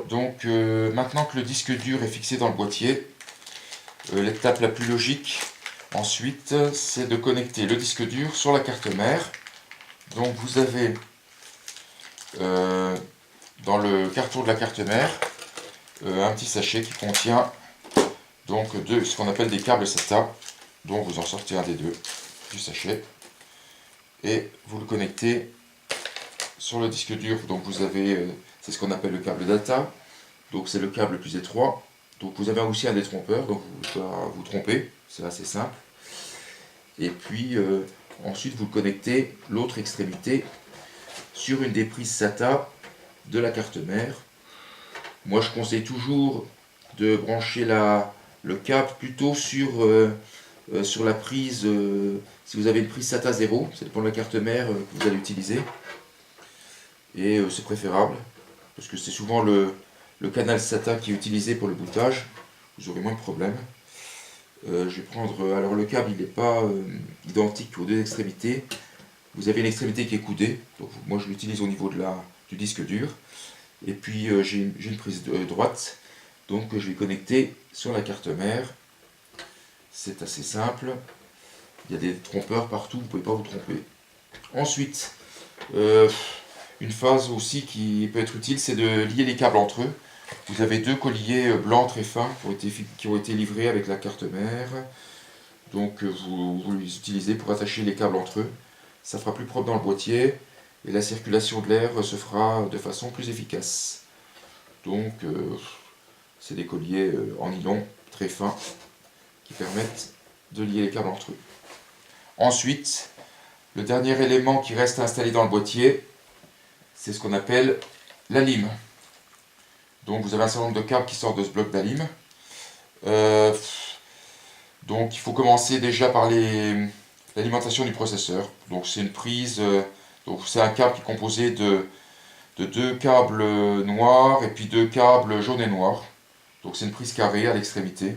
Donc maintenant que le disque dur est fixé dans le boîtier, l'étape la plus logique ensuite, c'est de connecter le disque dur sur la carte mère. Donc vous avez dans le carton de la carte mère un petit sachet qui contient donc ce qu'on appelle des câbles SATA. Donc vous en sortez un des deux du sachet et vous le connectez sur le disque dur. Donc vous avez, c'est ce qu'on appelle le câble data. Donc c'est le câble le plus étroit. Donc vous avez aussi un détrompeur, donc vous ne pouvez pas vous tromper, c'est assez simple. Et puis ensuite vous connectez l'autre extrémité sur une des prises SATA de la carte mère. Moi je conseille toujours de brancher le câble plutôt sur la prise, si vous avez une prise SATA 0, c'est pour la carte mère que vous allez utiliser. Et c'est préférable, parce que c'est souvent le canal SATA qui est utilisé pour le bootage, vous aurez moins de problèmes. Je vais prendre, alors le câble il n'est pas identique aux deux extrémités. Vous avez une extrémité qui est coudée, donc moi je l'utilise au niveau du disque dur. Et puis j'ai une prise droite, donc je vais connecter sur la carte mère. C'est assez simple. Il y a des trompeurs partout, vous ne pouvez pas vous tromper. Ensuite, une phase aussi qui peut être utile, c'est de lier les câbles entre eux. Vous avez deux colliers blancs très fins qui ont été livrés avec la carte mère. Donc vous les utilisez pour attacher les câbles entre eux. Ça fera plus propre dans le boîtier et la circulation de l'air se fera de façon plus efficace. Donc c'est des colliers en nylon très fins qui permettent de lier les câbles entre eux. Ensuite, le dernier élément qui reste installé dans le boîtier, c'est ce qu'on appelle la lime. Donc vous avez un certain nombre de câbles qui sortent de ce bloc d'alim. Donc il faut commencer déjà par l'alimentation du processeur. Donc c'est une prise, donc c'est un câble qui est composé de deux câbles noirs et puis deux câbles jaunes et noirs. Donc c'est une prise carrée à l'extrémité.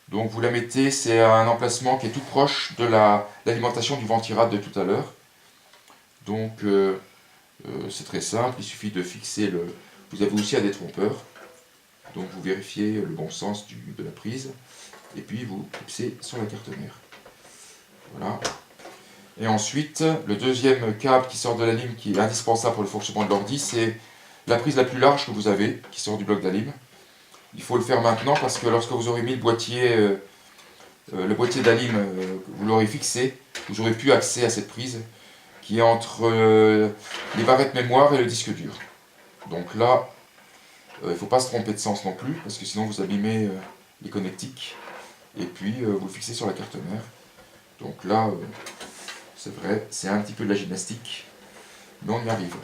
Donc vous la mettez, c'est un emplacement qui est tout proche de l'alimentation du ventirad de tout à l'heure. Donc c'est très simple, il suffit de fixer le... Vous avez aussi un détrompeur, donc vous vérifiez le bon sens de la prise, et puis vous clipsez sur la carte mère. Voilà. Et ensuite, le deuxième câble qui sort de la lime, qui est indispensable pour le fonctionnement de l'ordi, c'est la prise la plus large que vous avez, qui sort du bloc d'alim. Il faut le faire maintenant parce que lorsque vous aurez mis le boîtier d'alim, vous l'aurez fixé, vous aurez plus accès à cette prise qui est entre les barrettes mémoire et le disque dur. Donc là, il ne faut pas se tromper de sens non plus, parce que sinon vous abîmez les connectiques, et puis vous le fixez sur la carte mère. Donc là, c'est vrai, c'est un petit peu de la gymnastique, mais on y arrive.